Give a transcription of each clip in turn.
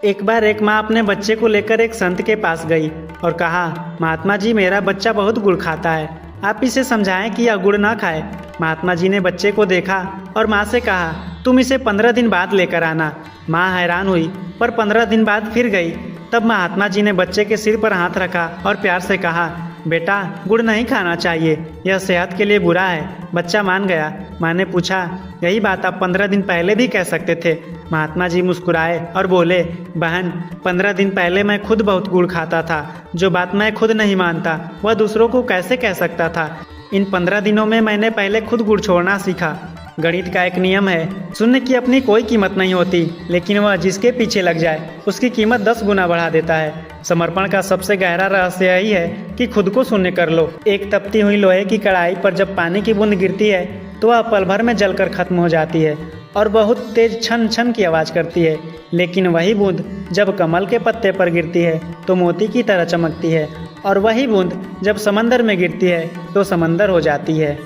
एक बार एक माँ अपने बच्चे को लेकर एक संत के पास गई और कहा, महात्मा जी मेरा बच्चा बहुत गुड़ खाता है, आप इसे समझाएं कि यह गुड़ ना खाए। महात्मा जी ने बच्चे को देखा और माँ से कहा, तुम इसे 15 दिन बाद लेकर आना। माँ हैरान हुई पर 15 दिन बाद फिर गई। तब महात्मा जी ने बच्चे के सिर पर हाथ रखा और प्यार से कहा, बेटा गुड़ नहीं खाना चाहिए, यह सेहत के लिए बुरा है। बच्चा मान गया। माँ ने पूछा, यही बात आप 15 दिन पहले भी कह सकते थे। महात्मा जी मुस्कुराए और बोले, बहन 15 दिन पहले मैं खुद बहुत गुड़ खाता था। जो बात मैं खुद नहीं मानता वह दूसरों को कैसे कह सकता था। इन 15 दिनों में मैंने पहले खुद गुड़ छोड़ना सीखा। गणित का एक नियम है, शून्य की अपनी कोई कीमत नहीं होती, लेकिन वह जिसके पीछे लग जाए उसकी कीमत 10 गुना बढ़ा देता है। समर्पण का सबसे गहरा रहस्य यही है कि खुद को शून्य कर लो। एक तपती हुई लोहे की कढ़ाई पर जब पानी की बूंद गिरती है तो वह पल भर में जलकर खत्म हो जाती है और बहुत तेज छन छन की आवाज़ करती है, लेकिन वही बूंद जब कमल के पत्ते पर गिरती है तो मोती की तरह चमकती है, और वही बूंद जब समंदर में गिरती है तो समंदर हो जाती है।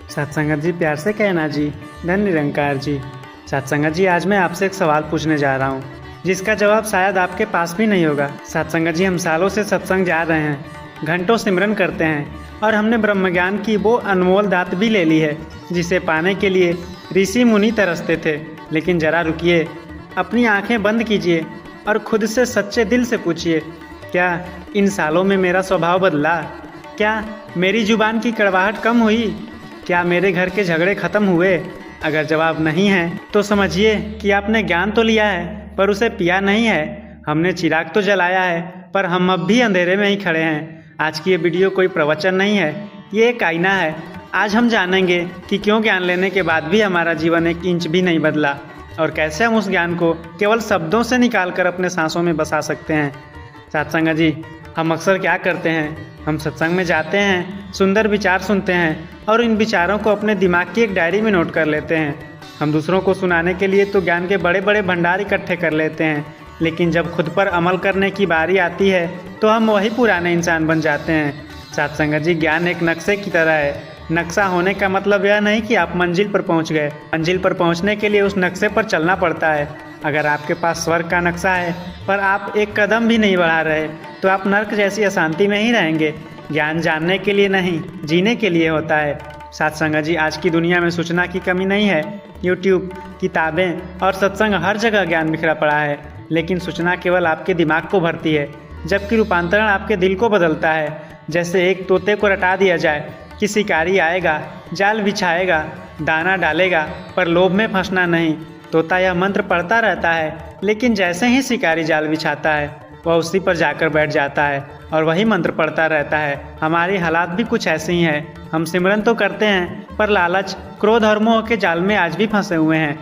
सत्संगत जी प्यार से कहना जी, धन निरंकार जी। सत्संगत जी आज मैं आपसे एक सवाल पूछने जा रहा हूँ जिसका जवाब शायद आपके पास भी नहीं होगा। सत्संगत जी हम सालों से सत्संग जा रहे हैं, घंटों सिमरन करते हैं और हमने ब्रह्म ज्ञान की वो अनमोल दात भी ले ली है जिसे पाने के लिए ऋषि मुनि तरसते थे। लेकिन जरा रुकिए, अपनी आंखें बंद कीजिए और खुद से सच्चे दिल से पूछिए, क्या इन सालों में मेरा स्वभाव बदला? क्या मेरी जुबान की कड़वाहट कम हुई? क्या मेरे घर के झगड़े खत्म हुए? अगर जवाब नहीं है तो समझिए कि आपने ज्ञान तो लिया है पर उसे पिया नहीं है। हमने चिराग तो जलाया है पर हम अब भी अंधेरे में ही खड़े हैं। आज की ये वीडियो कोई प्रवचन नहीं है, ये एक आईना है। आज हम जानेंगे कि क्यों ज्ञान लेने के बाद भी हमारा जीवन एक इंच भी नहीं बदला और कैसे हम उस ज्ञान को केवल शब्दों से निकाल कर अपने सांसों में बसा सकते हैं। सत्संग जी हम अक्सर क्या करते हैं, हम सत्संग में जाते हैं, सुंदर विचार सुनते हैं और इन विचारों को अपने दिमाग की एक डायरी में नोट कर लेते हैं। हम दूसरों को सुनाने के लिए तो ज्ञान के बड़े बड़े भंडार इकट्ठे कर लेते हैं, लेकिन जब खुद पर अमल करने की बारी आती है तो हम वही पुराने इंसान बन जाते हैं। सत्संग जी ज्ञान एक नक्शे की तरह है। नक्शा होने का मतलब यह नहीं कि आप मंजिल पर पहुंच गए। मंजिल पर पहुंचने के लिए उस नक्शे पर चलना पड़ता है। अगर आपके पास स्वर्ग का नक्शा है पर आप एक कदम भी नहीं बढ़ा रहे तो आप नर्क जैसी अशांति में ही रहेंगे। ज्ञान जानने के लिए नहीं, जीने के लिए होता है। सत्संग जी आज की दुनिया में सूचना की कमी नहीं है। यूट्यूब, किताबें और सत्संग हर जगह ज्ञान बिखरा पड़ा है, लेकिन सूचना केवल आपके दिमाग को भरती है, जबकि रूपांतरण आपके दिल को बदलता है। जैसे एक तोते को रटा दिया जाए कि शिकारी आएगा, जाल बिछाएगा, दाना डालेगा, पर लोभ में फंसना नहीं। तोता यह मंत्र पढ़ता रहता है, लेकिन जैसे ही शिकारी जाल बिछाता है वह उसी पर जाकर बैठ जाता है और वही मंत्र पढ़ता रहता है। हमारी हालात भी कुछ ऐसे ही हैं। हम सिमरन तो करते हैं पर लालच, क्रोध और मोह के जाल में आज भी फंसे हुए हैं।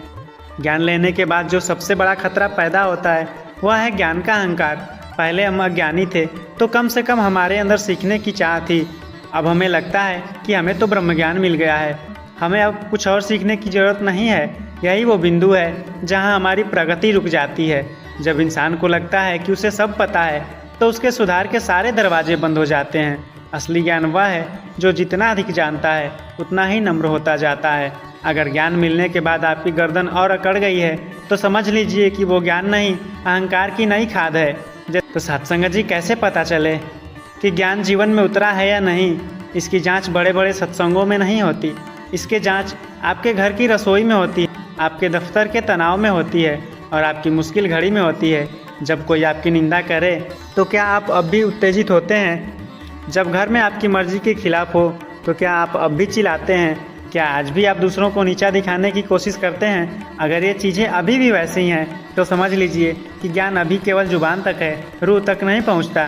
ज्ञान लेने के बाद जो सबसे बड़ा खतरा पैदा होता है वह है ज्ञान का अहंकार। पहले हम अज्ञानी थे तो कम से कम हमारे अंदर सीखने की चाह थी। अब हमें लगता है कि हमें तो ब्रह्म ज्ञान मिल गया है, हमें अब कुछ और सीखने की ज़रूरत नहीं है। यही वो बिंदु है जहां हमारी प्रगति रुक जाती है। जब इंसान को लगता है कि उसे सब पता है तो उसके सुधार के सारे दरवाजे बंद हो जाते हैं। असली ज्ञान वह है जो जितना अधिक जानता है उतना ही नम्र होता जाता है। अगर ज्ञान मिलने के बाद आपकी गर्दन और अकड़ गई है तो समझ लीजिए कि वो ज्ञान नहीं, अहंकार की नई खाद है। तो सत्संग जी कैसे पता चले कि ज्ञान जीवन में उतरा है या नहीं? इसकी जांच बड़े बड़े सत्संगों में नहीं होती, इसकी जांच आपके घर की रसोई में होती है, आपके दफ्तर के तनाव में होती है और आपकी मुश्किल घड़ी में होती है। जब कोई आपकी निंदा करे तो क्या आप अब भी उत्तेजित होते हैं? जब घर में आपकी मर्जी के खिलाफ हो तो क्या आप अब भी चिल्लाते हैं? क्या आज भी आप दूसरों को नीचा दिखाने की कोशिश करते हैं? अगर ये चीज़ें अभी भी वैसी ही हैं तो समझ लीजिए कि ज्ञान अभी केवल जुबान तक है, रूह तक नहीं पहुंचता।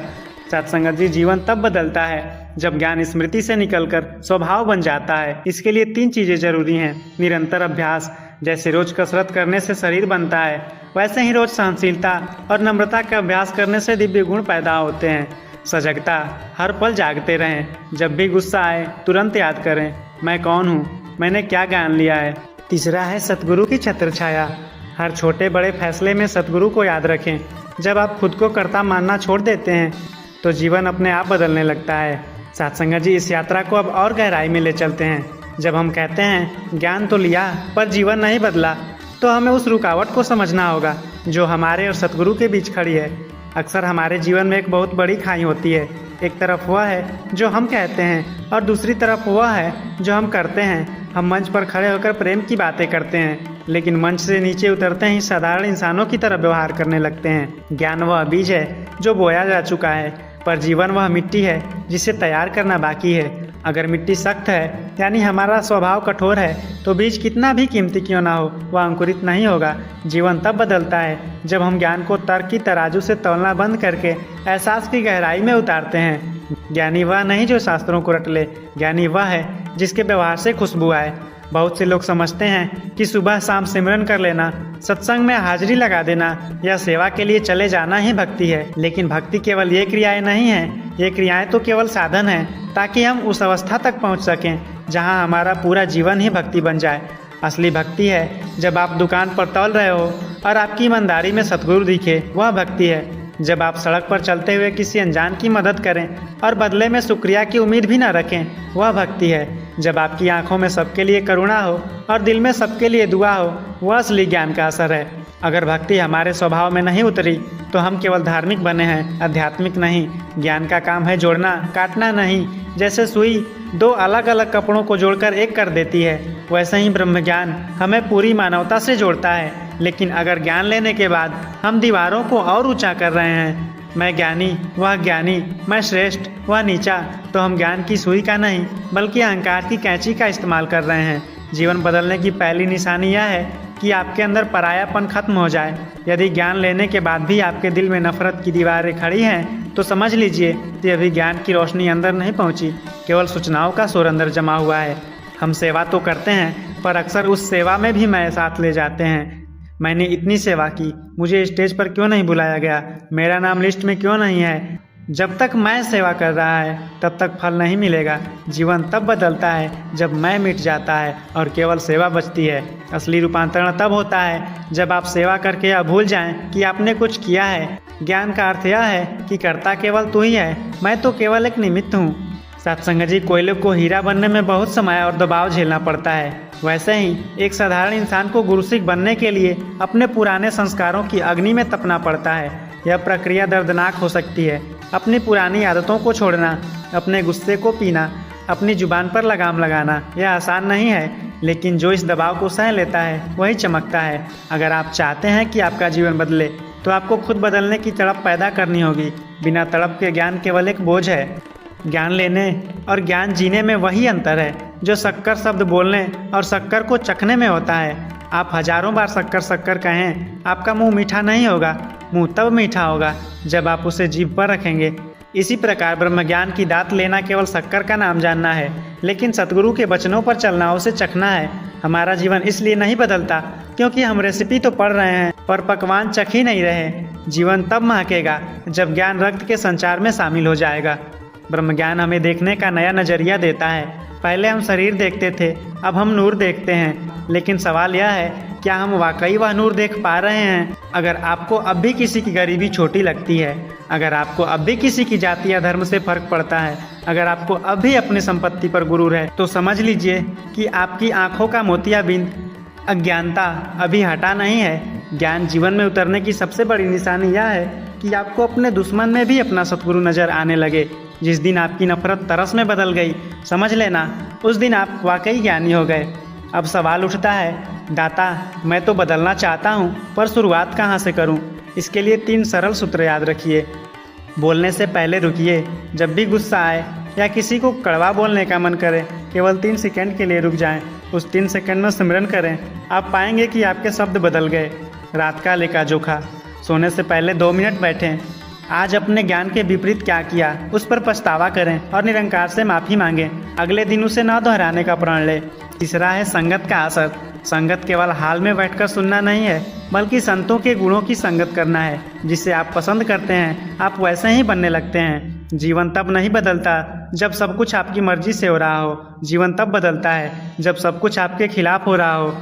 सत्संगत जी जीवन तब बदलता है जब ज्ञान स्मृति से निकलकर स्वभाव बन जाता है। इसके लिए 3 चीज़ें जरूरी हैं। निरंतर अभ्यास, जैसे रोज कसरत करने से शरीर बनता है वैसे ही रोज सहनशीलता और नम्रता का अभ्यास करने से दिव्य गुण पैदा होते हैं। सजगता, हर पल जागते रहें। जब भी गुस्सा आए तुरंत याद करें, मैं कौन हूँ, मैंने क्या ज्ञान लिया है। तीसरा है सतगुरु की छत्र छाया। हर छोटे बड़े फैसले में सतगुरु को याद रखें। जब आप खुद को कर्ता मानना छोड़ देते हैं तो जीवन अपने आप बदलने लगता है। सत्संग जी इस यात्रा को अब और गहराई में ले चलते हैं। जब हम कहते हैं ज्ञान तो लिया पर जीवन नहीं बदला, तो हमें उस रुकावट को समझना होगा जो हमारे और सतगुरु के बीच खड़ी है। अक्सर हमारे जीवन में एक बहुत बड़ी खाई होती है। एक तरफ वह है जो हम कहते हैं और दूसरी तरफ वह है जो हम करते हैं। हम मंच पर खड़े होकर प्रेम की बातें करते हैं, लेकिन मंच से नीचे उतरते ही साधारण इंसानों की तरह व्यवहार करने लगते हैं। ज्ञान वह बीज है जो बोया जा चुका है, पर जीवन वह मिट्टी है जिसे तैयार करना बाकी है। अगर मिट्टी सख्त है यानी हमारा स्वभाव कठोर है, तो बीज कितना भी कीमती क्यों ना हो वह अंकुरित नहीं होगा। जीवन तब बदलता है जब हम ज्ञान को तर्क की तराजू से तौलना बंद करके एहसास की गहराई में उतारते हैं। ज्ञानी वह नहीं जो शास्त्रों को रट ले, ज्ञानी वह है जिसके व्यवहार से खुशबू आए। बहुत से लोग समझते हैं कि सुबह शाम सिमरन कर लेना, सत्संग में हाजिरी लगा देना या सेवा के लिए चले जाना ही भक्ति है। लेकिन भक्ति केवल ये क्रियाएं नहीं हैं, ये क्रियाएं तो केवल साधन हैं ताकि हम उस अवस्था तक पहुंच सकें जहां हमारा पूरा जीवन ही भक्ति बन जाए। असली भक्ति है जब आप दुकान पर तौल रहे हो और आपकी ईमानदारी में सतगुरु दिखे, वह भक्ति है। जब आप सड़क पर चलते हुए किसी अनजान की मदद करें और बदले में शुक्रिया की उम्मीद भी न रखें, वह भक्ति है। जब आपकी आंखों में सबके लिए करुणा हो और दिल में सबके लिए दुआ हो, वह असली ज्ञान का असर है। अगर भक्ति हमारे स्वभाव में नहीं उतरी तो हम केवल धार्मिक बने हैं, आध्यात्मिक नहीं। ज्ञान का काम है जोड़ना, काटना नहीं। जैसे सुई दो अलग अलग कपड़ों को जोड़कर एक कर देती है, वैसे ही ब्रह्म ज्ञान हमें पूरी मानवता से जोड़ता है। लेकिन अगर ज्ञान लेने के बाद हम दीवारों को और ऊंचा कर रहे हैं, मैं ज्ञानी वह ज्ञानी, मैं श्रेष्ठ वह नीचा, तो हम ज्ञान की सुई का नहीं बल्कि अहंकार की कैंची का इस्तेमाल कर रहे हैं। जीवन बदलने की पहली निशानी यह है कि आपके अंदर परायापन खत्म हो जाए। यदि ज्ञान लेने के बाद भी आपके दिल में नफरत की दीवारें खड़ी हैं, तो समझ लीजिए कि अभी ज्ञान की रोशनी अंदर नहीं पहुंची, केवल सूचनाओं का शोर अंदर जमा हुआ है। हम सेवा तो करते हैं, पर अक्सर उस सेवा में भी मैं साथ ले जाते हैं। मैंने इतनी सेवा की, मुझे स्टेज पर क्यों नहीं बुलाया गया, मेरा नाम लिस्ट में क्यों नहीं है। जब तक मैं सेवा कर रहा है तब तक फल नहीं मिलेगा। जीवन तब बदलता है जब मैं मिट जाता है और केवल सेवा बचती है। असली रूपांतरण तब होता है जब आप सेवा करके यह भूल जाएं कि आपने कुछ किया है। ज्ञान का अर्थ यह है कि कर्ता केवल तू ही है, मैं तो केवल एक निमित्त हूँ। सत्संग जी, कोयले को हीरा बनने में बहुत समय और दबाव झेलना पड़ता है, वैसे ही एक साधारण इंसान को गुरु सिख बनने के लिए अपने पुराने संस्कारों की अग्नि में तपना पड़ता है। यह प्रक्रिया दर्दनाक हो सकती है। अपनी पुरानी आदतों को छोड़ना, अपने गुस्से को पीना, अपनी जुबान पर लगाम लगाना, यह आसान नहीं है, लेकिन जो इस दबाव को सह लेता है वही चमकता है। अगर आप चाहते हैं कि आपका जीवन बदले, तो आपको खुद बदलने की तड़प पैदा करनी होगी। बिना तड़प के ज्ञान केवल एक बोझ है। ज्ञान लेने और ज्ञान जीने में वही अंतर है जो शक्कर शब्द बोलने और शक्कर को चखने में होता है। आप हजारों बार शक्कर शक्कर कहें, आपका मुंह मीठा नहीं होगा। मुंह तब मीठा होगा जब आप उसे जीभ पर रखेंगे। इसी प्रकार ब्रह्मज्ञान की दात लेना केवल शक्कर का नाम जानना है, लेकिन सतगुरु के वचनों पर चलना उसे चखना है। हमारा जीवन इसलिए नहीं बदलता क्योंकि हम रेसिपी तो पढ़ रहे हैं पर पकवान चख ही नहीं रहे। जीवन तब महकेगा जब ज्ञान रक्त के संचार में शामिल हो जाएगा। ब्रह्मज्ञान हमें देखने का नया नजरिया देता है। पहले हम शरीर देखते थे, अब हम नूर देखते हैं। लेकिन सवाल यह है, क्या हम वाकई वह नूर देख पा रहे हैं? अगर आपको अब भी किसी की गरीबी छोटी लगती है, अगर आपको अब भी किसी की जाति या धर्म से फर्क पड़ता है, अगर आपको अब भी अपनी संपत्ति पर गुरूर है, तो समझ लीजिए कि आपकी आंखों का मोतियाबिंद अज्ञानता अभी हटा नहीं है। ज्ञान जीवन में उतरने की सबसे बड़ी निशानी यह है कि आपको अपने दुश्मन में भी अपना सतगुरु नजर आने लगे। जिस दिन आपकी नफरत तरस में बदल गई, समझ लेना उस दिन आप वाकई ज्ञानी हो गए। अब सवाल उठता है, दाता मैं तो बदलना चाहता हूँ, पर शुरुआत कहाँ से करूँ? इसके लिए 3 सरल सूत्र याद रखिए। बोलने से पहले रुकिए। जब भी गुस्सा आए या किसी को कड़वा बोलने का मन करे, केवल 3 सेकंड के लिए रुक जाएं। उस 3 सेकंड में सिमरन करें। आप पाएंगे कि आपके शब्द बदल गए। रात का लेखा जोखा। सोने से पहले 2 मिनट बैठें। आज अपने ज्ञान के विपरीत क्या किया उस पर पछतावा करें और निरंकार से माफ़ी मांगें। अगले दिन उसे न दोहराने का प्रण लें। तीसरा है संगत का असर। संगत केवल हाल में बैठकर सुनना नहीं है, बल्कि संतों के गुणों की संगत करना है। जिसे आप पसंद करते हैं आप वैसे ही बनने लगते हैं। जीवन तब नहीं बदलता जब सब कुछ आपकी मर्जी से हो रहा हो। जीवन तब बदलता है जब सब कुछ आपके खिलाफ हो रहा हो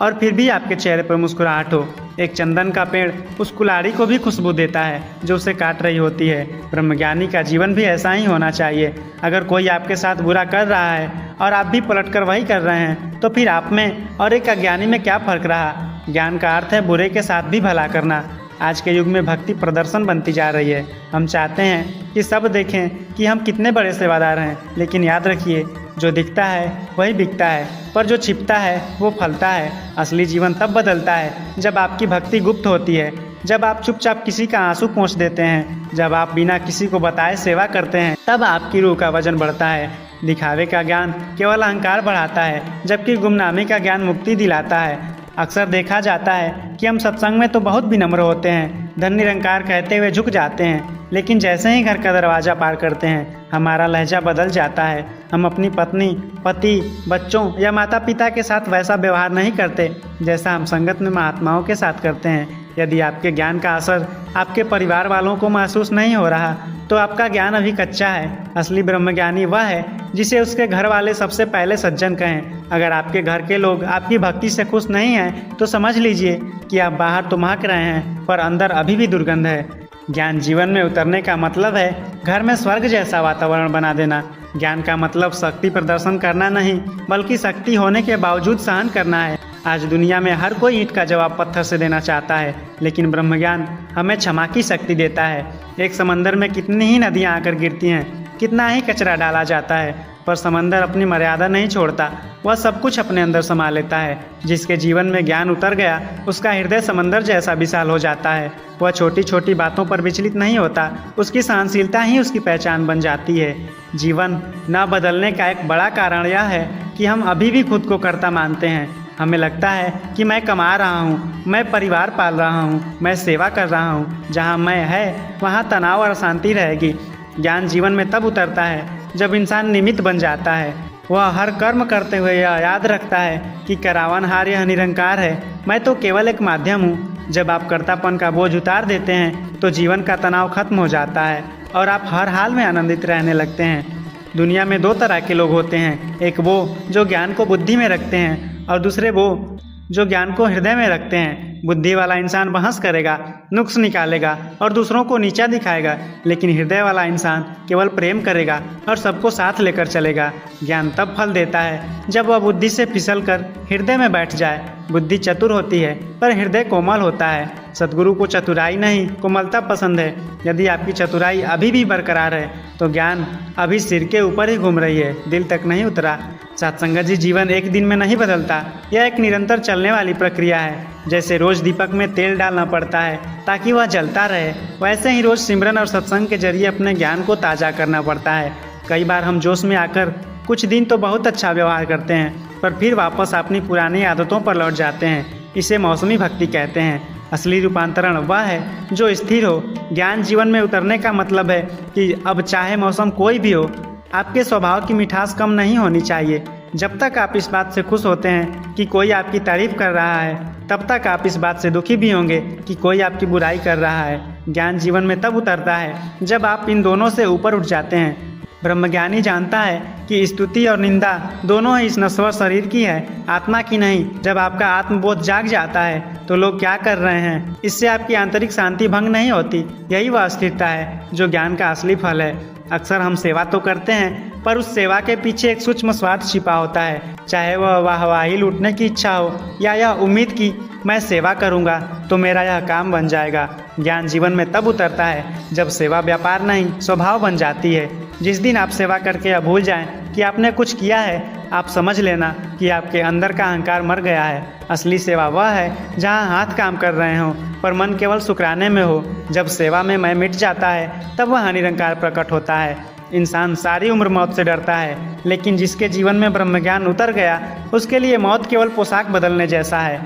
और फिर भी आपके चेहरे पर मुस्कुराहट हो। एक चंदन का पेड़ उस कुल्हाड़ी को भी खुशबू देता है जो उसे काट रही होती है। ब्रह्मज्ञानी का जीवन भी ऐसा ही होना चाहिए। अगर कोई आपके साथ बुरा कर रहा है और आप भी पलटकर वही कर रहे हैं तो फिर आप में और एक अज्ञानी में क्या फर्क रहा। ज्ञान का अर्थ है बुरे के साथ भी भला करना। आज के युग में भक्ति प्रदर्शन बनती जा रही है। हम चाहते हैं कि सब देखें कि हम कितने बड़े सेवादार हैं, लेकिन याद रखिए जो दिखता है वही बिकता है, पर जो छिपता है वो फलता है। असली जीवन तब बदलता है जब आपकी भक्ति गुप्त होती है, जब आप चुपचाप किसी का आंसू पोंछ देते हैं, जब आप बिना किसी को बताए सेवा करते हैं, तब आपकी रूह का वजन बढ़ता है। दिखावे का ज्ञान केवल अहंकार बढ़ाता है, जबकि गुमनामी का ज्ञान मुक्ति दिलाता है। अक्सर देखा जाता है कि हम सत्संग में तो बहुत विनम्र होते हैं, धन निरंकार कहते हुए झुक जाते हैं, लेकिन जैसे ही घर का दरवाज़ा पार करते हैं हमारा लहजा बदल जाता है। हम अपनी पत्नी, पति, बच्चों या माता पिता के साथ वैसा व्यवहार नहीं करते जैसा हम संगत में महात्माओं के साथ करते हैं। यदि आपके ज्ञान का असर आपके परिवार वालों को महसूस नहीं हो रहा तो आपका ज्ञान अभी कच्चा है। असली ब्रह्मज्ञानी वह है जिसे उसके घर वाले सबसे पहले सज्जन कहें। अगर आपके घर के लोग आपकी भक्ति से खुश नहीं हैं तो समझ लीजिए कि आप बाहर तो महक रहे हैं पर अंदर अभी भी दुर्गंध है। ज्ञान जीवन में उतरने का मतलब है घर में स्वर्ग जैसा वातावरण बना देना। ज्ञान का मतलब शक्ति प्रदर्शन करना नहीं, बल्कि शक्ति होने के बावजूद सहन करना है। आज दुनिया में हर कोई ईंट का जवाब पत्थर से देना चाहता है, लेकिन ब्रह्मज्ञान हमें क्षमा की शक्ति देता है। एक समंदर में कितनी ही नदियां आकर गिरती हैं, कितना ही कचरा डाला जाता है, पर समंदर अपनी मर्यादा नहीं छोड़ता। वह सब कुछ अपने अंदर समा लेता है। जिसके जीवन में ज्ञान उतर गया उसका हृदय समंदर जैसा विशाल हो जाता है। वह छोटी छोटी बातों पर विचलित नहीं होता, उसकी सहनशीलता ही उसकी पहचान बन जाती है। जीवन न बदलने का एक बड़ा कारण यह है कि हम अभी भी खुद को कर्ता मानते हैं। हमें लगता है कि मैं कमा रहा हूँ, मैं परिवार पाल रहा हूँ, मैं सेवा कर रहा हूँ। जहाँ मैं है वहाँ तनाव और अशांति रहेगी। ज्ञान जीवन में तब उतरता है जब इंसान निमित्त बन जाता है। वह हर कर्म करते हुए यह याद रखता है कि करावनहार यह निरंकार है, मैं तो केवल एक माध्यम हूँ। जब आप कर्तापन का बोझ उतार देते हैं तो जीवन का तनाव खत्म हो जाता है और आप हर हाल में आनंदित रहने लगते हैं। दुनिया में दो तरह के लोग होते हैं, एक वो जो ज्ञान को बुद्धि में रखते हैं और दूसरे वो जो ज्ञान को हृदय में रखते हैं। बुद्धि वाला इंसान बहस करेगा, नुक्स निकालेगा और दूसरों को नीचा दिखाएगा, लेकिन हृदय वाला इंसान केवल प्रेम करेगा और सबको साथ लेकर चलेगा। ज्ञान तब फल देता है जब वह बुद्धि से फिसल कर हृदय में बैठ जाए। बुद्धि चतुर होती है पर हृदय कोमल होता है। सद्गुरु को चतुराई नहीं कोमलता पसंद है। यदि आपकी चतुराई अभी भी बरकरार है तो ज्ञान अभी सिर के ऊपर ही घूम रही है, दिल तक नहीं उतरा। सत्संग जी, जीवन एक दिन में नहीं बदलता, यह एक निरंतर चलने वाली प्रक्रिया है। जैसे रोज दीपक में तेल डालना पड़ता है ताकि वह जलता रहे, वैसे ही रोज सिमरन और सत्संग के जरिए अपने ज्ञान को ताज़ा करना पड़ता है। कई बार हम जोश में आकर कुछ दिन तो बहुत अच्छा व्यवहार करते हैं पर फिर वापस अपनी पुरानी आदतों पर लौट जाते हैं। इसे मौसमी भक्ति कहते हैं। असली रूपांतरण वह है जो स्थिर हो। ज्ञान जीवन में उतरने का मतलब है कि अब चाहे मौसम कोई भी हो, आपके स्वभाव की मिठास कम नहीं होनी चाहिए। जब तक आप इस बात से खुश होते हैं कि कोई आपकी तारीफ कर रहा है, तब तक आप इस बात से दुखी भी होंगे कि कोई आपकी बुराई कर रहा है। ज्ञान जीवन में तब उतरता है जब आप इन दोनों से ऊपर उठ जाते हैं। ब्रह्मज्ञानी जानता है कि स्तुति और निंदा दोनों ही इस नश्वर शरीर की है, आत्मा की नहीं। जब आपका आत्मबोध जाग जाता है तो लोग क्या कर रहे हैं, इससे आपकी आंतरिक शांति भंग नहीं होती। यही वह स्थिरता है जो ज्ञान का असली फल है। अक्सर हम सेवा तो करते हैं पर उस सेवा के पीछे एक सूक्ष्म स्वार्थ छिपा होता है, चाहे वह वाहवाही लूटने की इच्छा हो या यह उम्मीद की मैं सेवा करूंगा तो मेरा यह काम बन जाएगा। ज्ञान जीवन में तब उतरता है जब सेवा व्यापार नहीं स्वभाव बन जाती है। जिस दिन आप सेवा करके यह भूल जाएं कि आपने कुछ किया है, आप समझ लेना कि आपके अंदर का अहंकार मर गया है। असली सेवा वह है जहाँ हाथ काम कर रहे हों पर मन केवल शुक्राने में हो। जब सेवा में मैं मिट जाता है तब वह निरंकार प्रकट होता है। इंसान सारी उम्र मौत से डरता है, लेकिन जिसके जीवन में ब्रह्मज्ञान उतर गया उसके लिए मौत केवल पोशाक बदलने जैसा है।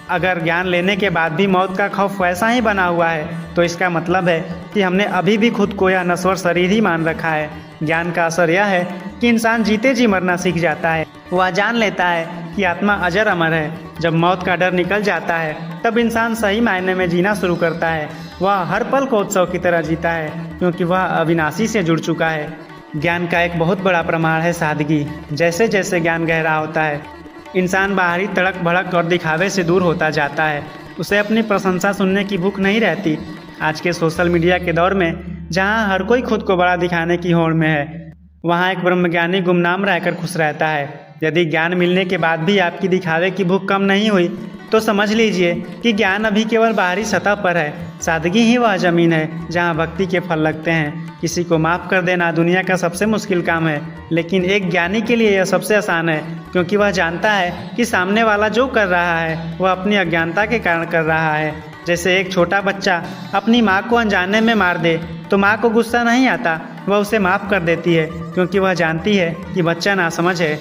अगर ज्ञान लेने के बाद भी मौत का खौफ वैसा ही बना हुआ है तो इसका मतलब है कि हमने अभी भी खुद को यह नश्वर शरीर ही मान रखा है। ज्ञान का असर यह है कि इंसान जीते जी मरना सीख जाता है। वह जान लेता है कि आत्मा अजर अमर है। जब मौत का डर निकल जाता है तब इंसान सही मायने में जीना शुरू करता है। वह हर पल को उत्सव की तरह जीता है क्योंकि वह अविनाशी से जुड़ चुका है। ज्ञान का एक बहुत बड़ा प्रमाण है सादगी। जैसे जैसे ज्ञान गहरा होता है, इंसान बाहरी तड़क भड़क और दिखावे से दूर होता जाता है। उसे अपनी प्रशंसा सुनने की भूख नहीं रहती। आज के सोशल मीडिया के दौर में जहाँ हर कोई खुद को बड़ा दिखाने की होड़ में है, वहाँ एक ब्रह्मज्ञानी गुमनाम रहकर खुश रहता है। यदि ज्ञान मिलने के बाद भी आपकी दिखावे की भूख कम नहीं हुई तो समझ लीजिए कि ज्ञान अभी केवल बाहरी सतह पर है। सादगी ही वह जमीन है जहाँ भक्ति के फल लगते हैं। किसी को माफ़ कर देना दुनिया का सबसे मुश्किल काम है, लेकिन एक ज्ञानी के लिए यह सबसे आसान है, क्योंकि वह जानता है कि सामने वाला जो कर रहा है वह अपनी अज्ञानता के कारण कर रहा है। जैसे एक छोटा बच्चा अपनी माँ को अनजाने में मार दे तो माँ को गुस्सा नहीं आता, वह उसे माफ़ कर देती है, क्योंकि वह जानती है कि बच्चा नासमझ है।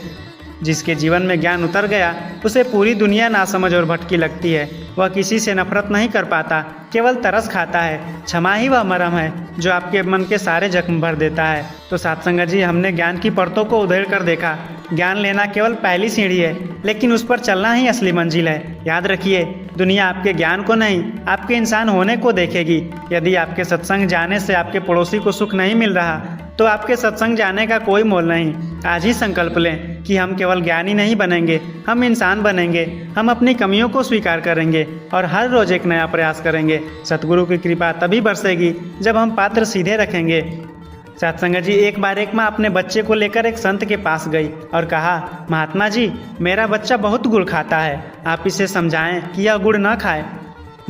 जिसके जीवन में ज्ञान उतर गया उसे पूरी दुनिया नासमझ और भटकी लगती है। वह किसी से नफरत नहीं कर पाता, केवल तरस खाता है। क्षमा ही वह मरहम है जो आपके मन के सारे जख्म भर देता है। तो साथसंगत जी, हमने ज्ञान की परतों को उधेड़ कर देखा। ज्ञान लेना केवल पहली सीढ़ी है, लेकिन उस पर चलना ही असली मंजिल है। याद रखिए, दुनिया आपके ज्ञान को नहीं, आपके इंसान होने को देखेगी। यदि आपके सत्संग जाने से आपके पड़ोसी को सुख नहीं मिल रहा तो आपके सत्संग जाने का कोई मोल नहीं। आज ही संकल्प लें कि हम केवल ज्ञानी नहीं बनेंगे, हम इंसान बनेंगे। हम अपनी कमियों को स्वीकार करेंगे और हर रोज एक नया प्रयास करेंगे। सतगुरु की कृपा तभी बरसेगी जब हम पात्र सीधे रखेंगे। सत्संग जी, एक बार एक माँ अपने बच्चे को लेकर एक संत के पास गई और कहा, महात्मा जी, मेरा बच्चा बहुत गुड़ खाता है, आप इसे समझाएं कि यह गुड़ न खाए।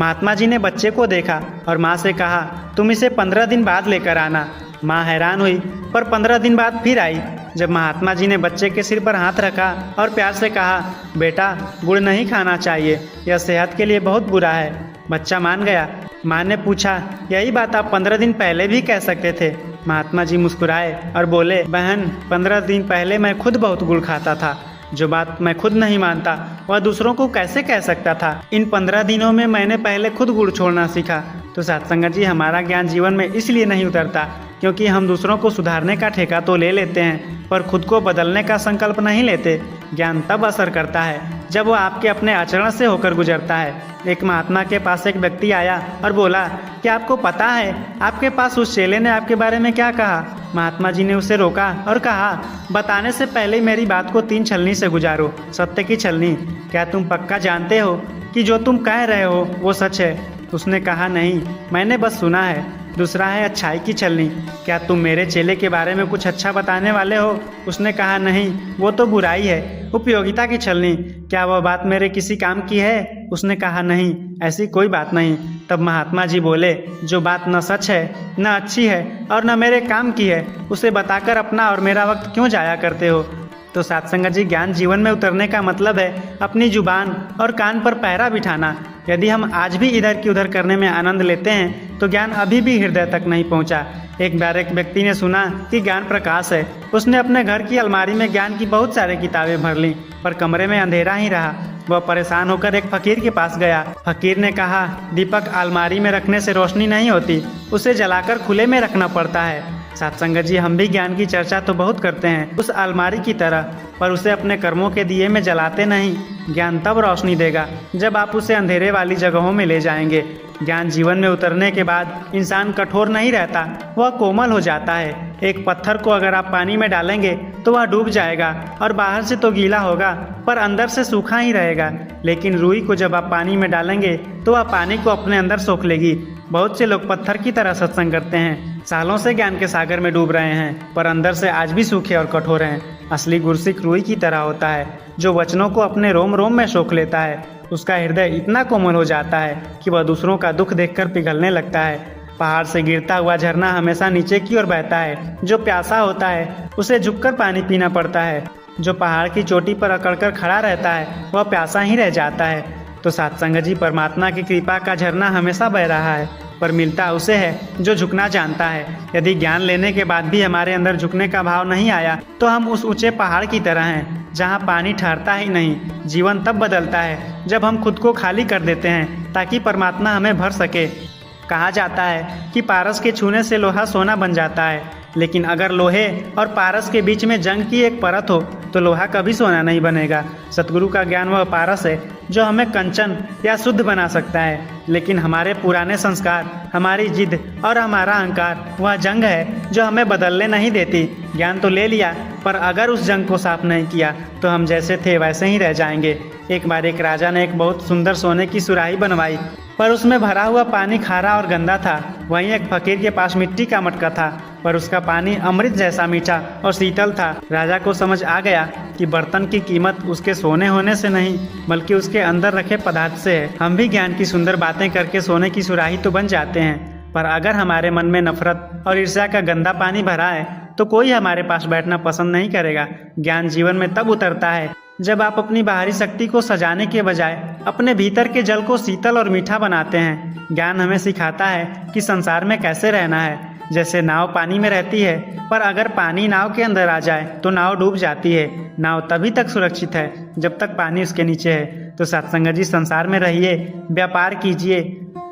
महात्मा जी ने बच्चे को देखा और माँ से कहा, तुम इसे 15 दिन बाद लेकर आना। माँ हैरान हुई, पर 15 दिन बाद फिर आई। जब महात्मा जी ने बच्चे के सिर पर हाथ रखा और प्यार से कहा, बेटा, गुड़ नहीं खाना चाहिए, यह सेहत के लिए बहुत बुरा है। बच्चा मान गया। माँ ने पूछा, यही बात आप 15 दिन पहले भी कह सकते थे। महात्मा जी मुस्कुराए और बोले, बहन, 15 दिन पहले मैं खुद बहुत गुड़ खाता था। जो बात मैं खुद नहीं मानता वह दूसरों को कैसे कह सकता था। इन 15 दिनों में मैंने पहले खुद गुड़ छोड़ना सीखा। तो सत्संगत जी, हमारा ज्ञान जीवन में इसलिए नहीं उतरता क्योंकि हम दूसरों को सुधारने का ठेका तो ले लेते हैं, पर खुद को बदलने का संकल्प नहीं लेते। ज्ञान तब असर करता है जब वो आपके अपने आचरण से होकर गुजरता है। एक महात्मा के पास एक व्यक्ति आया और बोला, क्या आपको पता है आपके पास उस चेले ने आपके बारे में क्या कहा? महात्मा जी ने उसे रोका और कहा, बताने से पहले मेरी बात को 3 छलनी से गुजारो, सत्य की छलनी। क्या तुम पक्का जानते हो कि जो तुम कह रहे हो वो सच है? उसने कहा, नहीं, मैंने बस सुना है। दूसरा है अच्छाई की छलनी। क्या तुम मेरे चेले के बारे में कुछ अच्छा बताने वाले हो? उसने कहा, नहीं, वो तो बुराई है। उपयोगिता की छलनी। क्या वह बात मेरे किसी काम की है? उसने कहा, नहीं, ऐसी कोई बात नहीं। तब महात्मा जी बोले, जो बात न सच है, न अच्छी है और न मेरे काम की है, उसे बताकर अपना और मेरा वक्त क्यों जाया करते हो? तो सत्संग जी, ज्ञान जीवन में उतरने का मतलब है अपनी जुबान और कान पर पहरा बिठाना। यदि हम आज भी इधर की उधर करने में आनंद लेते हैं तो ज्ञान अभी भी हृदय तक नहीं पहुंचा। एक बार एक व्यक्ति ने सुना कि ज्ञान प्रकाश है। उसने अपने घर की अलमारी में ज्ञान की बहुत सारी किताबें भर लीं, पर कमरे में अंधेरा ही रहा। वह परेशान होकर एक फकीर के पास गया। फकीर ने कहा, दीपक अलमारी में रखने से रोशनी नहीं होती, उसे जलाकर खुले में रखना पड़ता है। सत्संग जी, हम भी ज्ञान की चर्चा तो बहुत करते हैं उस अलमारी की तरह, पर उसे अपने कर्मों के दिए में जलाते नहीं। ज्ञान तब रोशनी देगा जब आप उसे अंधेरे वाली जगहों में ले जाएंगे। ज्ञान जीवन में उतरने के बाद इंसान कठोर नहीं रहता, वह कोमल हो जाता है। एक पत्थर को अगर आप पानी में डालेंगे तो वह डूब जाएगा और बाहर से तो गीला होगा पर अंदर से सूखा ही रहेगा। लेकिन रुई को जब आप पानी में डालेंगे तो वह पानी को अपने अंदर सोख लेगी। बहुत से लोग पत्थर की तरह सत्संग करते हैं, सालों से ज्ञान के सागर में डूब रहे हैं, पर अंदर से आज भी सूखे और कठोर हैं। असली गुरसिक रुई की तरह होता है जो वचनों को अपने रोम रोम में सोख लेता है। उसका हृदय इतना कोमल हो जाता है कि वह दूसरों का दुख देखकर पिघलने लगता है। पहाड़ से गिरता हुआ झरना हमेशा नीचे की ओर बहता है। जो प्यासा होता है उसे झुककर पानी पीना पड़ता है। जो पहाड़ की चोटी पर अकड़कर खड़ा रहता है वह प्यासा ही रह जाता है। तो सत्संग जी, परमात्मा की कृपा का झरना हमेशा बह रहा है, पर मिलता उसे है जो झुकना जानता है। यदि ज्ञान लेने के बाद भी हमारे अंदर झुकने का भाव नहीं आया तो हम उस ऊंचे पहाड़ की तरह हैं जहां पानी ठहरता ही नहीं। जीवन तब बदलता है जब हम खुद को खाली कर देते हैं ताकि परमात्मा हमें भर सके। कहा जाता है कि पारस के छूने से लोहा सोना बन जाता है, लेकिन अगर लोहे और पारस के बीच में जंग की एक परत हो तो लोहा कभी सोना नहीं बनेगा। सतगुरु का ज्ञान वह पारस है जो हमें कंचन या शुद्ध बना सकता है। लेकिन हमारे पुराने संस्कार, हमारी जिद और हमारा अहंकार वह जंग है जो हमें बदलने नहीं देती। ज्ञान तो ले लिया, पर अगर उस जंग को साफ नहीं किया तो हम जैसे थे वैसे ही रह जाएंगे। एक बार एक राजा ने एक बहुत सुंदर सोने की सुराही बनवाई, पर उसमें भरा हुआ पानी खारा और गंदा था। वहीं एक फकीर के पास मिट्टी का मटका था, पर उसका पानी अमृत जैसा मीठा और शीतल था। राजा को समझ आ गया कि बर्तन की कीमत उसके सोने होने से नहीं, बल्कि उसके अंदर रखे पदार्थ से है। हम भी ज्ञान की सुंदर बातें करके सोने की सुराही तो बन जाते हैं, पर अगर हमारे मन में नफरत और ईर्ष्या का गंदा पानी भरा है तो कोई हमारे पास बैठना पसंद नहीं करेगा। ज्ञान जीवन में तब उतरता है जब आप अपनी बाहरी शक्ति को सजाने के बजाय अपने भीतर के जल को शीतल और मीठा बनाते हैं। ज्ञान हमें सिखाता है कि संसार में कैसे रहना है। जैसे नाव पानी में रहती है, पर अगर पानी नाव के अंदर आ जाए तो नाव डूब जाती है। नाव तभी तक सुरक्षित है जब तक पानी उसके नीचे है। तो सत्संग जी, संसार में रहिए, व्यापार कीजिए,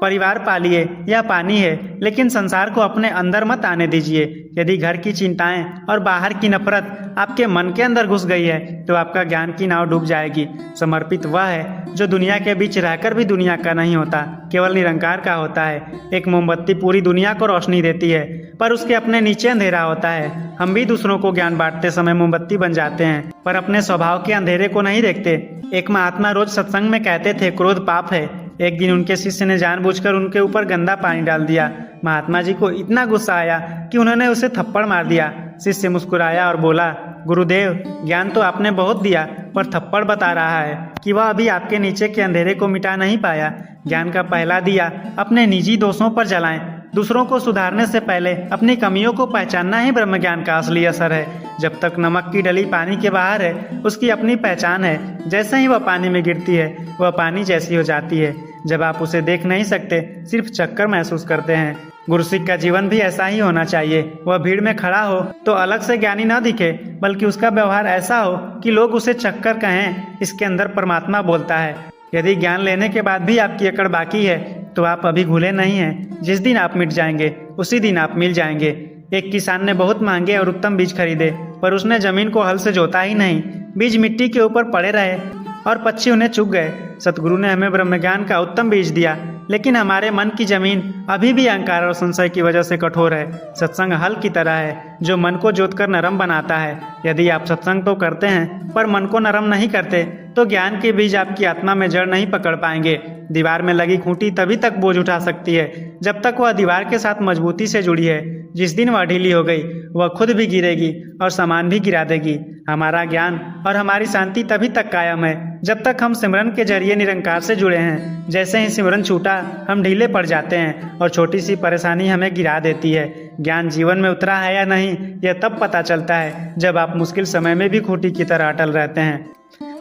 परिवार पालिए, यह पानी है, लेकिन संसार को अपने अंदर मत आने दीजिए। यदि घर की चिंताएं और बाहर की नफरत आपके मन के अंदर घुस गई है तो आपका ज्ञान की नाव डूब जाएगी। समर्पित वह है जो दुनिया के बीच रहकर भी दुनिया का नहीं होता, केवल निरंकार का होता है। एक मोमबत्ती पूरी दुनिया को रोशनी देती है, पर उसके अपने नीचे अंधेरा होता है। हम भी दूसरों को ज्ञान बांटते समय मोमबत्ती बन जाते हैं, पर अपने स्वभाव के अंधेरे को नहीं देखते। एक महात्मा रोज सत्संग में कहते थे, क्रोध पाप है। एक दिन उनके शिष्य ने जानबूझकर उनके ऊपर गंदा पानी डाल दिया। महात्मा जी को इतना गुस्सा आया कि उन्होंने उसे थप्पड़ मार दिया। शिष्य मुस्कुराया और बोला, गुरुदेव, ज्ञान तो आपने बहुत दिया, पर थप्पड़ बता रहा है कि वह अभी आपके नीचे के अंधेरे को मिटा नहीं पाया। ज्ञान का पहला दिया अपने निजी दोषों पर जलाएं। दूसरों को सुधारने से पहले अपनी कमियों को पहचानना ही ब्रह्म ज्ञान का असली असर है। जब तक नमक की डली पानी के बाहर है, उसकी अपनी पहचान है। जैसे ही वह पानी में गिरती है, वह पानी जैसी हो जाती है। जब आप उसे देख नहीं सकते, सिर्फ चक्कर महसूस करते हैं। गुरुसिख का जीवन भी ऐसा ही होना चाहिए। वह भीड़ में खड़ा हो तो अलग से ज्ञानी न दिखे, बल्कि उसका व्यवहार ऐसा हो कि लोग उसे चक्कर कहें, इसके अंदर परमात्मा बोलता है। यदि ज्ञान लेने के बाद भी आपकी अकड़ बाकी है तो आप अभी भूले नहीं हैं। जिस दिन आप मिट जाएंगे उसी दिन आप मिल जाएंगे। एक किसान ने बहुत महंगे और उत्तम बीज खरीदे, पर उसने जमीन को हल से जोता ही नहीं। बीज मिट्टी के ऊपर पड़े रहे और पक्षी उन्हें चुग गए। सतगुरु ने हमें ब्रह्म ज्ञान का उत्तम बीज दिया, लेकिन हमारे मन की जमीन अभी भी अहंकार और संशय की वजह से कठोर है। सत्संग हल की तरह है जो मन को जोतकर नरम बनाता है। यदि आप सत्संग तो करते हैं पर मन को नरम नहीं करते तो ज्ञान के बीज आपकी आत्मा में जड़ नहीं पकड़ पाएंगे। दीवार में लगी खूंटी तभी तक बोझ उठा सकती है जब तक वह दीवार के साथ मजबूती से जुड़ी है। जिस दिन वह ढीली हो गई, वह खुद भी गिरेगी और सामान भी गिरा देगी। हमारा ज्ञान और हमारी शांति तभी तक कायम है जब तक हम सिमरन के जरिए निरंकार से जुड़े हैं। जैसे ही सिमरन छूटा, हम ढीले पड़ जाते हैं और छोटी सी परेशानी हमें गिरा देती है। ज्ञान जीवन में उतरा है या नहीं, यह तब पता चलता है जब आप मुश्किल समय में भी खूंटी की तरह अटल रहते हैं।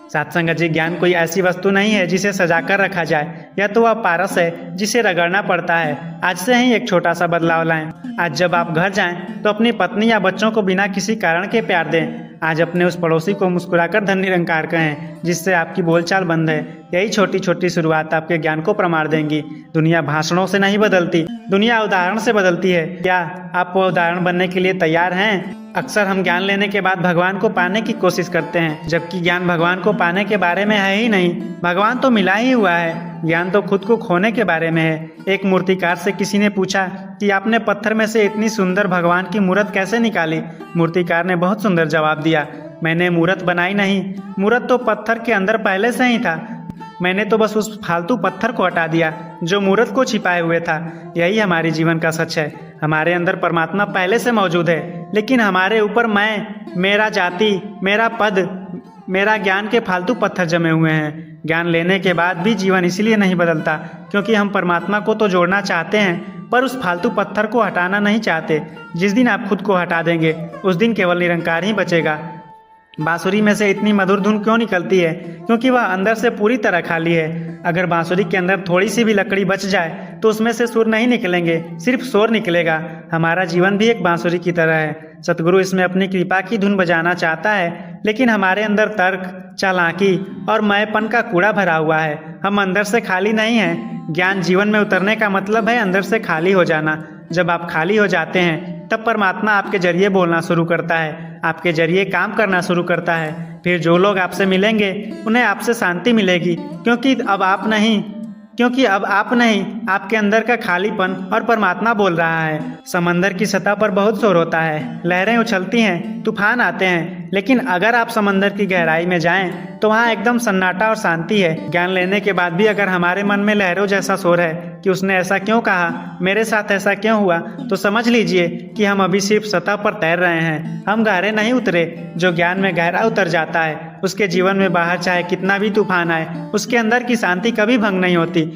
सत्संग जी, ज्ञान कोई ऐसी वस्तु नहीं है जिसे सजाकर रखा जाए, या तो वह पारस है जिसे रगड़ना पड़ता है। आज से ही एक छोटा सा बदलाव लाएं। आज जब आप घर जाएं तो अपनी पत्नी या बच्चों को बिना किसी कारण के प्यार दें। आज अपने उस पड़ोसी को मुस्कुराकर धन निरंकार कहें जिससे आपकी बोलचाल बंद है। यही छोटी छोटी शुरुआत आपके ज्ञान को प्रमाण देंगी। दुनिया भाषणों से नहीं बदलती, दुनिया उदाहरण से बदलती है। क्या आप वो उदाहरण बनने के लिए तैयार हैं? अक्सर हम ज्ञान लेने के बाद भगवान को पाने की कोशिश करते हैं, जबकि ज्ञान भगवान को पाने के बारे में है ही नहीं। भगवान तो मिला ही हुआ है, ज्ञान तो खुद को खोने के बारे में है। एक मूर्तिकार से किसी ने पूछा कि आपने पत्थर में से इतनी सुंदर भगवान की मूर्त कैसे निकाली? मूर्तिकार ने बहुत सुंदर जवाब दिया, मैंने मूर्त बनाई नहीं, मूर्त तो पत्थर के अंदर पहले से ही था। मैंने तो बस उस फालतू पत्थर को हटा दिया जो मूर्त को छिपाए हुए था। यही हमारे जीवन का सच है। हमारे अंदर परमात्मा पहले से मौजूद है, लेकिन हमारे ऊपर मैं, मेरा जाति, मेरा पद, मेरा ज्ञान के फालतू पत्थर जमे हुए हैं। ज्ञान लेने के बाद भी जीवन इसलिए नहीं बदलता क्योंकि हम परमात्मा को तो जोड़ना चाहते हैं, पर उस फालतू पत्थर को हटाना नहीं चाहते। जिस दिन आप खुद को हटा देंगे उस दिन केवल निरंकार ही बचेगा। बांसुरी में से इतनी मधुर धुन क्यों निकलती है? क्योंकि वह अंदर से पूरी तरह खाली है। अगर बांसुरी के अंदर थोड़ी सी भी लकड़ी बच जाए तो उसमें से सुर नहीं निकलेंगे, सिर्फ शोर निकलेगा। हमारा जीवन भी एक बांसुरी की तरह है। सतगुरु इसमें अपनी कृपा की धुन बजाना चाहता है, लेकिन हमारे अंदर तर्क, चालाकी और मैंपन का कूड़ा भरा हुआ है। हम अंदर से खाली नहीं हैं। ज्ञान जीवन में उतरने का मतलब है अंदर से खाली हो जाना। जब आप खाली हो जाते हैं तब परमात्मा आपके जरिए बोलना शुरू करता है, आपके जरिए काम करना शुरू करता है। फिर जो लोग आपसे मिलेंगे उन्हें आपसे शांति मिलेगी, क्योंकि अब आप नहीं, क्योंकि अब आप नहीं, आपके अंदर का खालीपन और परमात्मा बोल रहा है। समंदर की सतह पर बहुत शोर होता है, लहरें उछलती हैं, तूफान आते हैं, लेकिन अगर आप समंदर की गहराई में जाएं तो वहाँ एकदम सन्नाटा और शांति है। ज्ञान लेने के बाद भी अगर हमारे मन में लहरों जैसा शोर है कि उसने ऐसा क्यों कहा, मेरे साथ ऐसा क्यों हुआ, तो समझ लीजिए कि हम अभी सिर्फ सतह पर तैर रहे हैं, हम गहरे नहीं उतरे। जो ज्ञान में गहरा उतर जाता है उसके जीवन में बाहर चाहे कितना भी तूफान आए, उसके अंदर की शांति कभी भंग नहीं होती।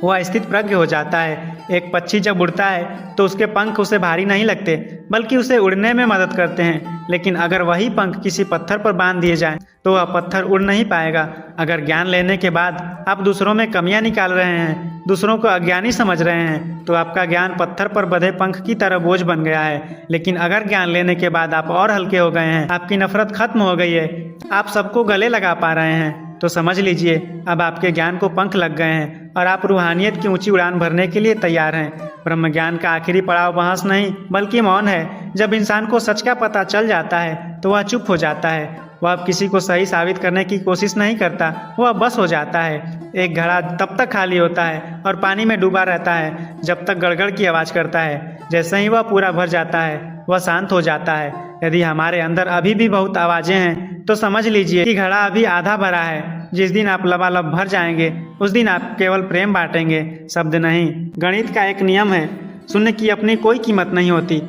वह स्थित प्रज्ञ हो जाता है। एक पक्षी जब उड़ता है तो उसके पंख उसे भारी नहीं लगते, बल्कि उसे उड़ने में मदद करते हैं। लेकिन अगर वही पंख किसी पत्थर पर बांध दिए जाएं तो वह पत्थर उड़ नहीं पाएगा। अगर ज्ञान लेने के बाद आप दूसरों में कमियां निकाल रहे हैं, दूसरों को अज्ञानी समझ रहे हैं, तो आपका ज्ञान पत्थर पर बंधे पंख की तरह बोझ बन गया है। लेकिन अगर ज्ञान लेने के बाद आप और हल्के हो गए हैं, आपकी नफरत खत्म हो गई है, आप सबको गले लगा पा रहे हैं, तो समझ लीजिए अब आपके ज्ञान को पंख लग गए हैं और आप रूहानियत की ऊंची उड़ान भरने के लिए तैयार हैं। ब्रह्म ज्ञान का आखिरी पड़ाव बहस नहीं बल्कि मौन है। जब इंसान को सच का पता चल जाता है तो वह चुप हो जाता है। वह अब किसी को सही साबित करने की कोशिश नहीं करता, वह बस हो जाता है। एक घड़ा तब तक खाली होता है और पानी में डूबा रहता है जब तक गड़गड़ की आवाज़ करता है। जैसे ही वह पूरा भर जाता है वह शांत हो जाता है। यदि हमारे अंदर अभी भी बहुत आवाज़ें हैं तो समझ लीजिए कि घड़ा अभी आधा भरा है। जिस दिन आप लबालब भर जाएंगे उस दिन आप केवल प्रेम बांटेंगे, शब्द नहीं। गणित का एक नियम है, शून्य की अपनी कोई कीमत नहीं होती,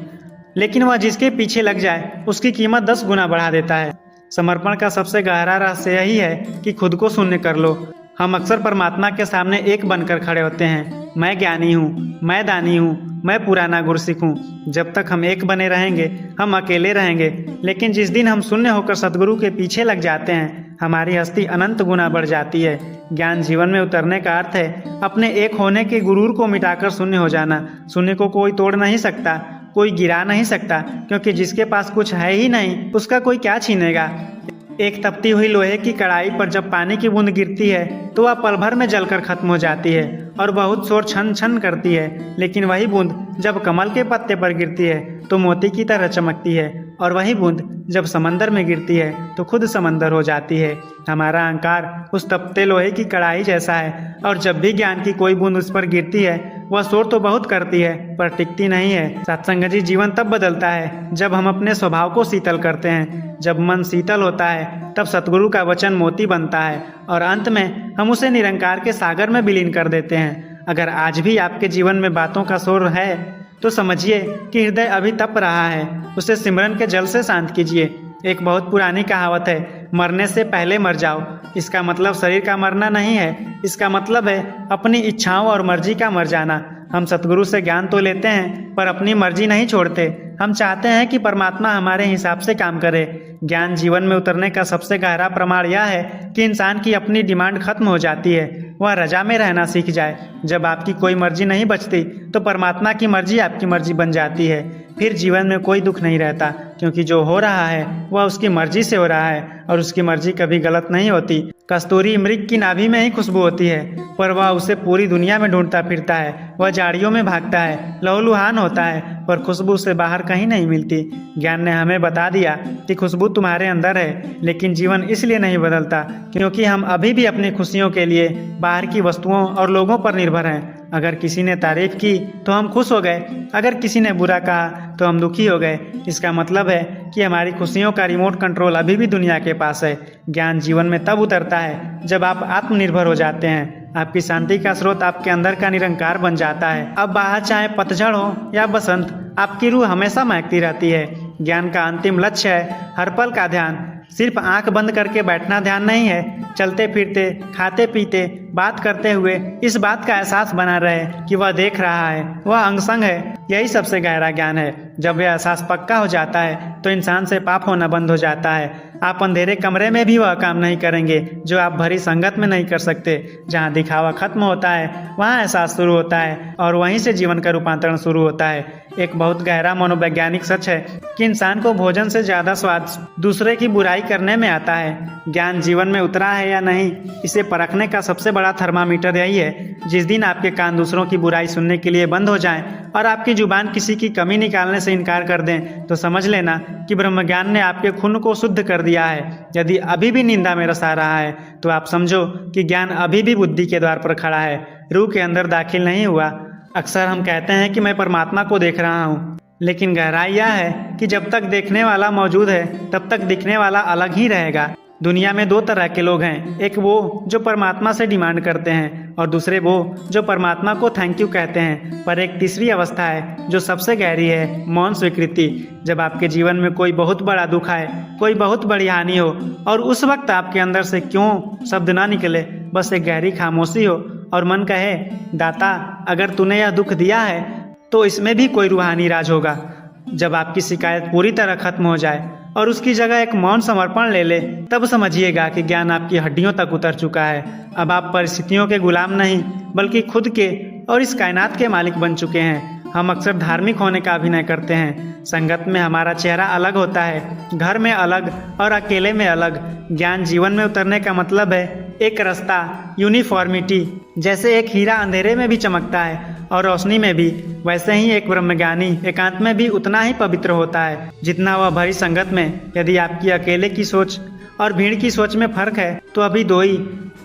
लेकिन वह जिसके पीछे लग जाए उसकी कीमत 10 गुना बढ़ा देता है। समर्पण का सबसे गहरा रहस्य यही है कि खुद को शून्य कर लो। हम अक्सर परमात्मा के सामने एक बनकर खड़े होते हैं। मैं ज्ञानी हूँ, मैं दानी हूँ, मैं पुराना गुरसिख हूँ। जब तक हम एक बने रहेंगे हम अकेले रहेंगे, लेकिन जिस दिन हम शून्य होकर सदगुरु के पीछे लग जाते हैं हमारी हस्ती अनंत गुना बढ़ जाती है। ज्ञान जीवन में उतरने का अर्थ है अपने एक होने के गुरूर को मिटाकर शून्य हो जाना। शून्य को कोई तोड़ नहीं सकता, कोई गिरा नहीं सकता, क्योंकि जिसके पास कुछ है ही नहीं उसका कोई क्या छीनेगा। एक तपती हुई लोहे की कढ़ाई पर जब पानी की बूंद गिरती है तो वह पल भर में जलकर खत्म हो जाती है और बहुत शोर छन छन करती है। लेकिन वही बूंद जब कमल के पत्ते पर गिरती है तो मोती की तरह चमकती है, और वही बूंद जब समंदर में गिरती है तो खुद समंदर हो जाती है। हमारा अहंकार उस तपते लोहे की कढ़ाई जैसा है, और जब भी ज्ञान की कोई बूंद उस पर गिरती है वह शोर तो बहुत करती है पर टिकती नहीं है। सत्संग जी, जीवन तब बदलता है जब हम अपने स्वभाव को शीतल करते हैं। जब मन शीतल होता है तब सतगुरु का वचन मोती बनता है और अंत में हम उसे निरंकार के सागर में विलीन कर देते हैं। अगर आज भी आपके जीवन में बातों का शोर है तो समझिए कि हृदय अभी तप रहा है, उसे सिमरन के जल से शांत कीजिए। एक बहुत पुरानी कहावत है, मरने से पहले मर जाओ। इसका मतलब शरीर का मरना नहीं है, इसका मतलब है अपनी इच्छाओं और मर्जी का मर जाना। हम सतगुरु से ज्ञान तो लेते हैं पर अपनी मर्जी नहीं छोड़ते। हम चाहते हैं कि परमात्मा हमारे हिसाब से काम करे। ज्ञान जीवन में उतरने का सबसे गहरा प्रमाण यह है कि इंसान की अपनी डिमांड खत्म हो जाती है, वह रजा में रहना सीख जाए। जब आपकी कोई मर्जी नहीं बचती तो परमात्मा की मर्जी आपकी मर्जी बन जाती है। फिर जीवन में कोई दुख नहीं रहता, क्योंकि जो हो रहा है वह उसकी मर्जी से हो रहा है और उसकी मर्जी कभी गलत नहीं होती। कस्तूरी मृग की नाभि में ही खुशबू होती है, पर वह उसे पूरी दुनिया में ढूंढता फिरता है। वह झाड़ियों में भागता है, लहूलुहान होता है, पर खुशबू से बाहर कहीं नहीं मिलती। ज्ञान ने हमें बता दिया कि खुशबू तुम्हारे अंदर है, लेकिन जीवन इसलिए नहीं बदलता क्योंकि हम अभी भी अपनी खुशियों के लिए बाहर की वस्तुओं और लोगों पर निर्भर हैं। अगर किसी ने तारीफ की तो हम खुश हो गए, अगर किसी ने बुरा कहा तो हम दुखी हो गए। इसका मतलब है कि हमारी खुशियों का रिमोट कंट्रोल अभी भी दुनिया के पास है। ज्ञान जीवन में तब उतरता है जब आप आत्मनिर्भर हो जाते हैं। आपकी शांति का स्रोत आपके अंदर का निरंकार बन जाता है। अब बाहर चाहे पतझड़ हो या बसंत, आपकी रूह हमेशा महकती रहती है। ज्ञान का अंतिम लक्ष्य है हर पल का ध्यान। सिर्फ आंख बंद करके बैठना ध्यान नहीं है, चलते फिरते, खाते पीते, बात करते हुए इस बात का एहसास बना रहे कि वह देख रहा है, वह अंग संग है। यही सबसे गहरा ज्ञान है। जब यह एहसास पक्का हो जाता है तो इंसान से पाप होना बंद हो जाता है। आप अंधेरे कमरे में भी वह काम नहीं करेंगे जो आप भरी संगत में नहीं कर सकते। जहाँ दिखावा खत्म होता है वहाँ एहसास शुरू होता है और वहीं से जीवन का रूपांतरण शुरू होता है। एक बहुत गहरा मनोवैज्ञानिक सच है कि इंसान को भोजन से ज्यादा स्वाद दूसरे की बुराई करने में आता है। ज्ञान जीवन में उतरा है या नहीं, इसे परखने का सबसे बड़ा थर्मामीटर यही है। जिस दिन आपके कान दूसरों की बुराई सुनने के लिए बंद हो जाएं और आपकी जुबान किसी की कमी निकालने से इनकार कर दें तो समझ लेना कि ब्रह्म ज्ञान ने आपके खून को शुद्ध कर दिया है। यदि अभी भी निंदा में रस आ रहा है तो आप समझो कि ज्ञान अभी भी बुद्धि के द्वार पर खड़ा है। रूह के अंदर दाखिल नहीं हुआ। अक्सर हम कहते हैं कि मैं परमात्मा को देख रहा हूँ, लेकिन गहराई यह है कि जब तक देखने वाला मौजूद है तब तक दिखने वाला अलग ही रहेगा। दुनिया में दो तरह के लोग हैं, एक वो जो परमात्मा से डिमांड करते हैं और दूसरे वो जो परमात्मा को थैंक यू कहते हैं। पर एक तीसरी अवस्था है जो सबसे गहरी है, मौन स्वीकृति। जब आपके जीवन में कोई बहुत बड़ा दुख आए, कोई बहुत बड़ी हानि हो और उस वक्त आपके अंदर से क्यों शब्द ना निकले, बस एक गहरी खामोशी हो और मन कहे, दाता अगर तूने यह दुख दिया है तो इसमें भी कोई रूहानी राज होगा। जब आपकी शिकायत पूरी तरह खत्म हो जाए और उसकी जगह एक मौन समर्पण ले ले, तब समझिएगा कि ज्ञान आपकी हड्डियों तक उतर चुका है। अब आप परिस्थितियों के गुलाम नहीं बल्कि खुद के और इस कायनात के मालिक बन चुके हैं। हम अक्सर धार्मिक होने का अभिनय करते हैं। संगत में हमारा चेहरा अलग होता है, घर में अलग और अकेले में अलग। ज्ञान जीवन में उतरने का मतलब है एक रास्ता, यूनिफॉर्मिटी। जैसे एक हीरा अंधेरे में भी चमकता है और रोशनी में भी, वैसे ही एक ब्रह्मज्ञानी एकांत में भी उतना ही पवित्र होता है जितना वह भरी संगत में। यदि आपकी अकेले की सोच और भीड़ की सोच में फर्क है तो अभी दो ही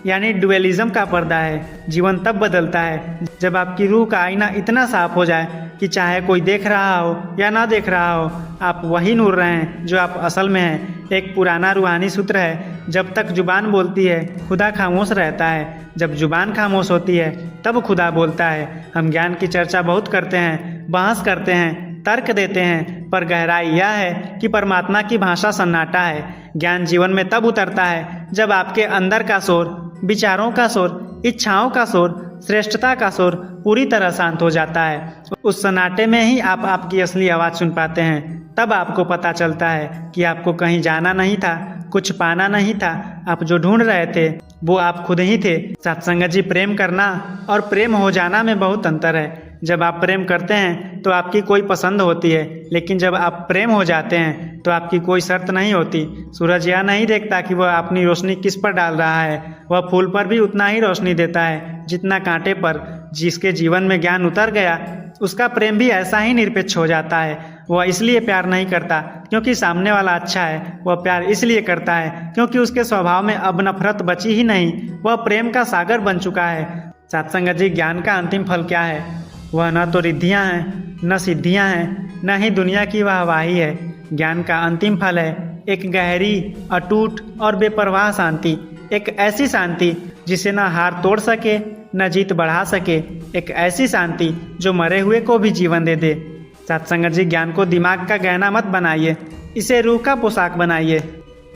यानी डुअलिज्म का पर्दा है। जीवन तब बदलता है जब आपकी रूह का आईना इतना साफ हो जाए कि चाहे कोई देख रहा हो या ना देख रहा हो, आप वही नूर रहे हैं जो आप असल में हैं। एक पुराना रूहानी सूत्र है, जब तक जुबान बोलती है खुदा खामोश रहता है, जब जुबान खामोश होती है तब खुदा बोलता है। हम ज्ञान की चर्चा बहुत करते हैं, बहस करते हैं, तर्क देते हैं, पर गहराई यह है कि परमात्मा की भाषा सन्नाटा है। ज्ञान जीवन में तब उतरता है जब आपके अंदर का शोर, विचारों का शोर, इच्छाओं का शोर, श्रेष्ठता का शोर पूरी तरह शांत हो जाता है। उस सन्नाटे में ही आप आपकी असली आवाज़ सुन पाते हैं। तब आपको पता चलता है कि आपको कहीं जाना नहीं था, कुछ पाना नहीं था। आप जो ढूंढ रहे थे वो आप खुद ही थे। सत्संग जी, प्रेम करना और प्रेम हो जाना में बहुत अंतर है। जब आप प्रेम करते हैं तो आपकी कोई पसंद होती है, लेकिन जब आप प्रेम हो जाते हैं तो आपकी कोई शर्त नहीं होती। सूरज यह नहीं देखता कि वह अपनी रोशनी किस पर डाल रहा है, वह फूल पर भी उतना ही रोशनी देता है जितना कांटे पर। जिसके जीवन में ज्ञान उतर गया उसका प्रेम भी ऐसा ही निरपेक्ष हो जाता है। वह इसलिए प्यार नहीं करता क्योंकि सामने वाला अच्छा है, वह प्यार इसलिए करता है क्योंकि उसके स्वभाव में अब नफरत बची ही नहीं। वह प्रेम का सागर बन चुका है। सत्संग जी, ज्ञान का अंतिम फल क्या है? वह न तो रिद्धियाँ हैं, न सिद्धियाँ हैं, न ही दुनिया की वाहवाही है। ज्ञान का अंतिम फल है एक गहरी, अटूट और बेपरवाह शांति। एक ऐसी शांति जिसे न हार तोड़ सके न जीत बढ़ा सके। एक ऐसी शांति जो मरे हुए को भी जीवन दे दे। सत्संग जी, ज्ञान को दिमाग का गहना मत बनाइए, इसे रूह का पोशाक बनाइए।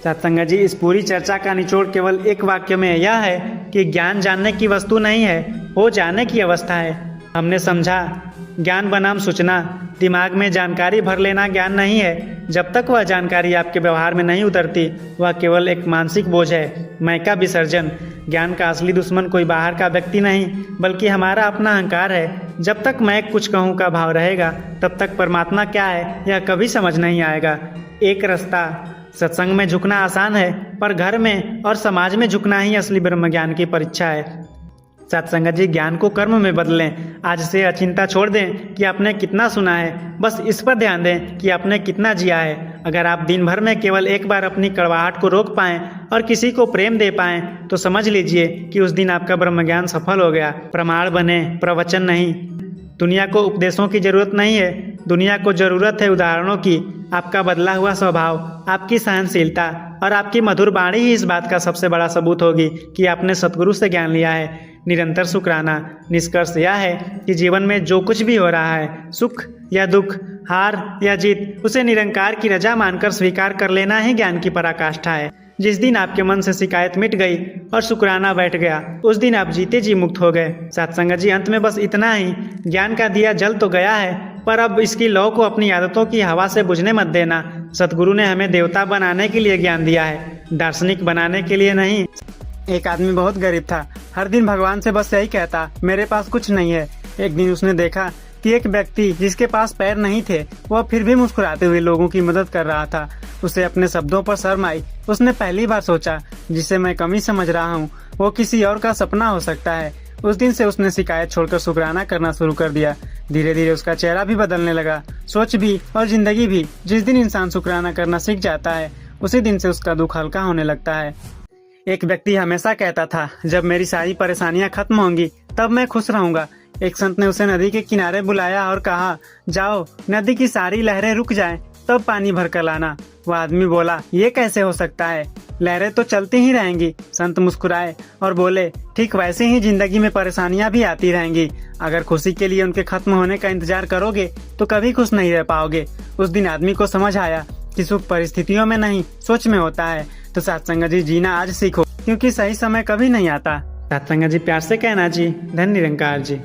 सत्संग जी, इस पूरी चर्चा का निचोड़ केवल एक वाक्य में यह है कि ज्ञान जानने की वस्तु नहीं है, हो जाने की अवस्था है। हमने समझा ज्ञान बनाम सूचना। दिमाग में जानकारी भर लेना ज्ञान नहीं है। जब तक वह जानकारी आपके व्यवहार में नहीं उतरती वह केवल एक मानसिक बोझ है, मैं का विसर्जन। ज्ञान का असली दुश्मन कोई बाहर का व्यक्ति नहीं बल्कि हमारा अपना अहंकार है। जब तक मैं कुछ कहूँ का भाव रहेगा तब तक परमात्मा क्या है यह कभी समझ नहीं आएगा। एक रास्ता, सत्संग में झुकना आसान है पर घर में और समाज में झुकना ही असली ब्रह्म ज्ञान की परीक्षा है। सत्संग जी, ज्ञान को कर्म में बदलें। आज से अचिंता छोड़ दें कि आपने कितना सुना है, बस इस पर ध्यान दें कि आपने कितना जिया है। अगर आप दिन भर में केवल एक बार अपनी कड़वाहट को रोक पाएं और किसी को प्रेम दे पाएं तो समझ लीजिए कि उस दिन आपका ब्रह्म ज्ञान सफल हो गया। प्रमाण बने, प्रवचन नहीं। दुनिया को उपदेशों की जरूरत नहीं है, दुनिया को जरूरत है उदाहरणों की। आपका बदला हुआ स्वभाव, आपकी सहनशीलता और आपकी मधुर वाणी ही इस बात का सबसे बड़ा सबूत होगी कि आपने सतगुरु से ज्ञान लिया है। निरंतर शुक्राना। निष्कर्ष यह है कि जीवन में जो कुछ भी हो रहा है, सुख या दुख, हार या जीत, उसे निरंकार की रजा मानकर स्वीकार कर लेना ही ज्ञान की पराकाष्ठा है। जिस दिन आपके मन से शिकायत मिट गई और शुक्राना बैठ गया उस दिन आप जीते जी मुक्त हो गए। सत्संग जी, अंत में बस इतना ही, ज्ञान का दिया जल तो गया है पर अब इसकी लौ को अपनी आदतों की हवा से बुझने मत देना। सतगुरु ने हमें देवता बनाने के लिए ज्ञान दिया है, दार्शनिक बनाने के लिए नहीं। एक आदमी बहुत गरीब था, हर दिन भगवान से बस यही कहता, मेरे पास कुछ नहीं है। एक दिन उसने देखा कि एक व्यक्ति जिसके पास पैर नहीं थे वह फिर भी मुस्कुराते हुए लोगों की मदद कर रहा था। उसे अपने शब्दों पर शर्म आई। उसने पहली बार सोचा, जिसे मैं कमी समझ रहा हूँ वो किसी और का सपना हो सकता है। उस दिन से उसने शिकायत छोड़कर शुक्राना करना शुरू कर दिया। धीरे धीरे उसका चेहरा भी बदलने लगा, सोच भी और जिंदगी भी। जिस दिन इंसान शुक्राना करना सीख जाता है उसी दिन से उसका दुख हल्का होने लगता है। एक व्यक्ति हमेशा कहता था, जब मेरी सारी परेशानियां खत्म होंगी तब मैं खुश रहूंगा। एक संत ने उसे नदी के किनारे बुलाया और कहा, जाओ नदी की सारी लहरें रुक जाएं, तब पानी भर कर लाना। वह आदमी बोला, ये कैसे हो सकता है, लहरें तो चलती ही रहेंगी। संत मुस्कुराए और बोले, ठीक वैसे ही जिंदगी में परेशानियां भी आती रहेंगी। अगर खुशी के लिए उनके खत्म होने का इंतजार करोगे तो कभी खुश नहीं रह पाओगे। उस दिन आदमी को समझ आया कि सुख परिस्थितियों में नहीं, सोच में होता है। तो सत्संग जी, जीना आज सीखो, क्योंकि सही समय कभी नहीं आता। सत्संग जी, प्यार से कहना जी। धन्य निरंकार जी।